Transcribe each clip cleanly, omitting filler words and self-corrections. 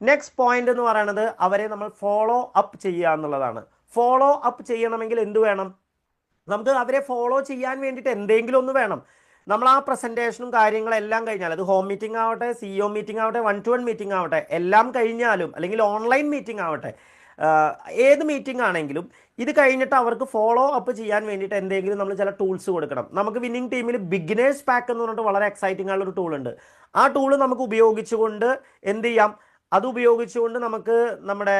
Next point എന്ന് പറയുന്നത് അവരെ നമ്മൾ ഫോളോ അപ്പ് ചെയ്യുക എന്നുള്ളതാണ്. ഫോളോ അപ്പ് ചെയ്യണമെങ്കിൽ എന്ത് വേണം? നമുക്ക് അവരെ ഫോളോ ചെയ്യാൻ വേണ്ടിയിട്ട് എന്തെങ്കിലും ഒന്ന് വേണം. നമ്മൾ ആ പ്രസൻറ്റേഷനും കാര്യങ്ങളെല്ലാം കഴിഞ്ഞാൽ, അത് ഹോം മീറ്റിംഗ് ആവട്ടെ, CEO മീറ്റിംഗ് ആവട്ടെ, 1-to-1 മീറ്റിംഗ് ആവട്ടെ, എല്ലാം കഴിഞ്ഞാലും അല്ലെങ്കിൽ ഓൺലൈൻ മീറ്റിംഗ് ആവട്ടെ, ഏത് മീറ്റിംഗ് ആണെങ്കിലും ഇത് കഴിഞ്ഞിട്ട് അവർക്ക് ഫോളോ അപ്പ് ചെയ്യാൻ വേണ്ടിയിട്ട് എന്തെങ്കിലും നമ്മൾ ചില ടൂൾസ് കൊടുക്കണം. നമുക്ക് വിന്നിംഗ് ടീമിൽ ബിഗിനേഴ്സ് പാക്ക് എന്ന് പറഞ്ഞിട്ട് വളരെ എക്സൈറ്റിംഗ് ആയുള്ള ഒരു ടൂൾ ഉണ്ട്. ആ ടൂള് നമുക്ക് ഉപയോഗിച്ചുകൊണ്ട് എന്ത് ചെയ്യാം? അത് ഉപയോഗിച്ചുകൊണ്ട് നമുക്ക് നമ്മുടെ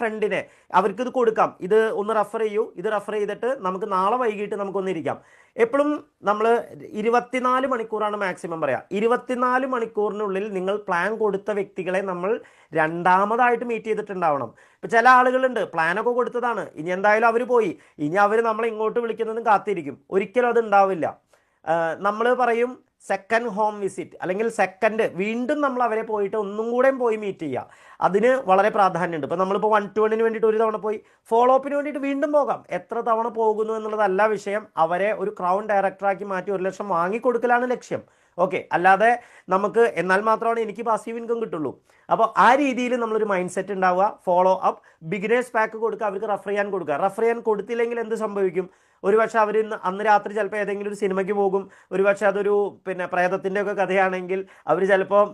ഫ്രണ്ടിനെ അവർക്ക് ഇത് കൊടുക്കാം. ഇത് ഒന്ന് റെഫർ ചെയ്യൂ, ഇത് റെഫർ ചെയ്തിട്ട് നമുക്ക് നാളെ വൈകിട്ട് നമുക്കൊന്നിരിക്കാം. എപ്പോഴും നമ്മൾ 24 മണിക്കൂറാണ് മാക്സിമം പറയാം. 24 മണിക്കൂറിനുള്ളിൽ നിങ്ങൾ പ്ലാൻ കൊടുത്ത വ്യക്തികളെ നമ്മൾ രണ്ടാമതായിട്ട് മീറ്റ് ചെയ്തിട്ടുണ്ടാവണം. ഇപ്പം ചില ആളുകളുണ്ട് പ്ലാനൊക്കെ കൊടുത്തതാണ്, ഇനി എന്തായാലും അവർ പോയി, ഇനി അവർ നമ്മളെ ഇങ്ങോട്ട് വിളിക്കുന്നതും കാത്തിരിക്കും. ഒരിക്കലും അത് ഉണ്ടാവില്ല. നമ്മൾ പറയും സെക്കൻഡ് ഹോം വിസിറ്റ്, അല്ലെങ്കിൽ സെക്കൻഡ് വീണ്ടും നമ്മൾ അവരെ പോയിട്ട് ഒന്നും കൂടെ പോയി മീറ്റ് ചെയ്യുക. അതിന് വളരെ പ്രാധാന്യമുണ്ട്. ഇപ്പോൾ നമ്മളിപ്പോൾ 1-to-1 വേണ്ടിയിട്ട് ഒരു തവണ പോയി, ഫോളോ അപ്പിന് വേണ്ടിയിട്ട് വീണ്ടും പോകാം. എത്ര തവണ പോകുന്നു എന്നുള്ളതല്ല വിഷയം. അവരെ ഒരു ക്രൗൺ ഡയറക്ടറാക്കി മാറ്റി 1 ലക്ഷം വാങ്ങിക്കൊടുക്കലാണ് ലക്ഷ്യം. ഓക്കെ, അല്ലാതെ നമുക്ക് എന്നാൽ മാത്രമാണ് എനിക്ക് പാസീവ് ഇൻകം കിട്ടുള്ളൂ. അപ്പോൾ ആ രീതിയിൽ നമ്മളൊരു മൈൻഡ് സെറ്റ് ഉണ്ടാവുക. ഫോളോ അപ്പ്, ബിഗിനേഴ്സ് പാക്ക് കൊടുക്കുക, അവർക്ക് റെഫർ ചെയ്യാൻ കൊടുക്കുക. റെഫർ ചെയ്യാൻ കൊടുത്തില്ലെങ്കിൽ എന്ത് സംഭവിക്കും? ഒരുപക്ഷെ അവർ അന്ന് രാത്രി ചിലപ്പോൾ ഏതെങ്കിലും ഒരു സിനിമയ്ക്ക് പോകും. ഒരുപക്ഷെ അതൊരു പ്രേതത്തിൻ്റെ ഒക്കെ കഥയാണെങ്കിൽ അവർ ചിലപ്പോൾ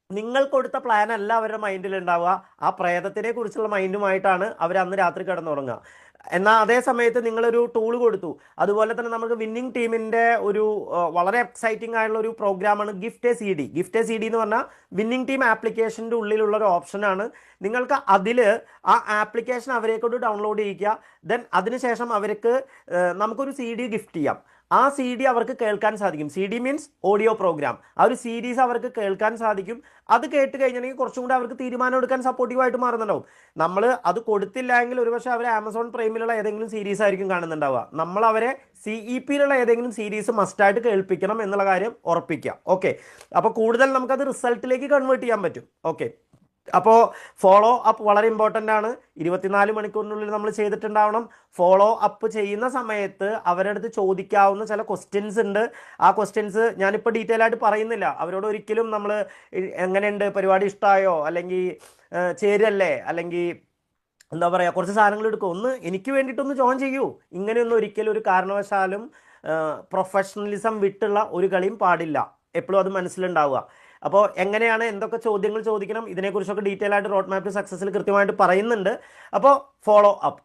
നിങ്ങൾ കൊടുത്ത പ്ലാൻ അല്ല അവരുടെ മൈൻഡിൽ ഉണ്ടാവുക, ആ പ്രേതത്തിനെ കുറിച്ചുള്ള മൈൻഡുമായിട്ടാണ് അവർ അന്ന് രാത്രി കിടന്നുറങ്ങുക. എന്നാൽ അതേ സമയത്ത് നിങ്ങളൊരു ടൂൾ കൊടുത്തു. അതുപോലെ തന്നെ നമുക്ക് വിന്നിംഗ് ടീമിൻ്റെ ഒരു വളരെ എക്സൈറ്റിംഗ് ആയിട്ടുള്ള ഒരു പ്രോഗ്രാമാണ് gift A CD. Gift A CD എന്ന് പറഞ്ഞാൽ വിന്നിംഗ് ടീം ആപ്ലിക്കേഷൻ്റെ ഉള്ളിലുള്ള ഒരു ഓപ്ഷനാണ്. നിങ്ങൾക്ക് അതിൽ ആ ആപ്ലിക്കേഷൻ അവരെ കൊണ്ട് ഡൗൺലോഡ് ചെയ്യിക്കുക. ദെൻ അതിനുശേഷം അവർക്ക് നമുക്കൊരു CD ഗിഫ്റ്റ് ചെയ്യാം. ആ CD അവർക്ക് കേൾക്കാൻ സാധിക്കും. CD means audio programme. ആ ഒരു സീരീസ് അവർക്ക് കേൾക്കാൻ സാധിക്കും. അത് കേട്ട് കഴിഞ്ഞിട്ടുണ്ടെങ്കിൽ കുറച്ചും കൂടി അവർക്ക് തീരുമാനം എടുക്കാൻ സപ്പോർട്ടീവായിട്ട് മാറുന്നുണ്ടാവും. നമ്മൾ അത് കൊടുത്തില്ല എങ്കിൽ ഒരുപക്ഷെ അവർ ആമസോൺ പ്രൈമിലുള്ള ഏതെങ്കിലും സീരീസ് ആയിരിക്കും കാണുന്നുണ്ടാവുക. നമ്മൾ അവരെ CEPയിലുള്ള ഏതെങ്കിലും സീരീസ് മസ്റ്റായിട്ട് കേൾപ്പിക്കണം എന്നുള്ള കാര്യം ഉറപ്പിക്കുക. ഓക്കെ, അപ്പോൾ കൂടുതൽ നമുക്കത് റിസൾട്ടിലേക്ക് കൺവേർട്ട് ചെയ്യാൻ പറ്റും. ഓക്കെ, അപ്പോൾ ഫോളോ അപ്പ് വളരെ ഇമ്പോർട്ടൻ്റ് ആണ്. 24 മണിക്കൂറിനുള്ളിൽ നമ്മൾ ചെയ്തിട്ടുണ്ടാവണം. ഫോളോ അപ്പ് ചെയ്യുന്ന സമയത്ത് അവരുടെ അടുത്ത് ചോദിക്കാവുന്ന ചില ക്വസ്റ്റ്യൻസ് ഉണ്ട്. ആ ക്വസ്റ്റ്യൻസ് ഞാനിപ്പോൾ ഡീറ്റെയിൽ ആയിട്ട് പറയുന്നില്ല. അവരോട് ഒരിക്കലും നമ്മൾ എങ്ങനെയുണ്ട്, പരിപാടി ഇഷ്ടമായോ, അല്ലെങ്കിൽ ചേരല്ലേ, അല്ലെങ്കിൽ എന്താ പറയുക, കുറച്ച് സാധനങ്ങൾ എടുക്കും, ഒന്ന് എനിക്ക് വേണ്ടിയിട്ടൊന്ന് ജോയിൻ ചെയ്യൂ. ഇങ്ങനെയൊന്നും ഒരിക്കലും ഒരു കാരണവശാലും പ്രൊഫഷണലിസം വിട്ടുള്ള ഒരു കളിയും പാടില്ല. എപ്പോഴും അത് മനസ്സിലുണ്ടാവുക. അപ്പോൾ എങ്ങനെയാണ്, എന്തൊക്കെ ചോദ്യങ്ങൾ ചോദിക്കണം, ഇതിനെക്കുറിച്ചൊക്കെ ഡീറ്റെയിൽ ആയിട്ട് റോഡ് മാപ്പ് ടു സക്സസിൽ കൃത്യമായിട്ട് പറയുന്നുണ്ട്. അപ്പോൾ ഫോളോ അപ്പ്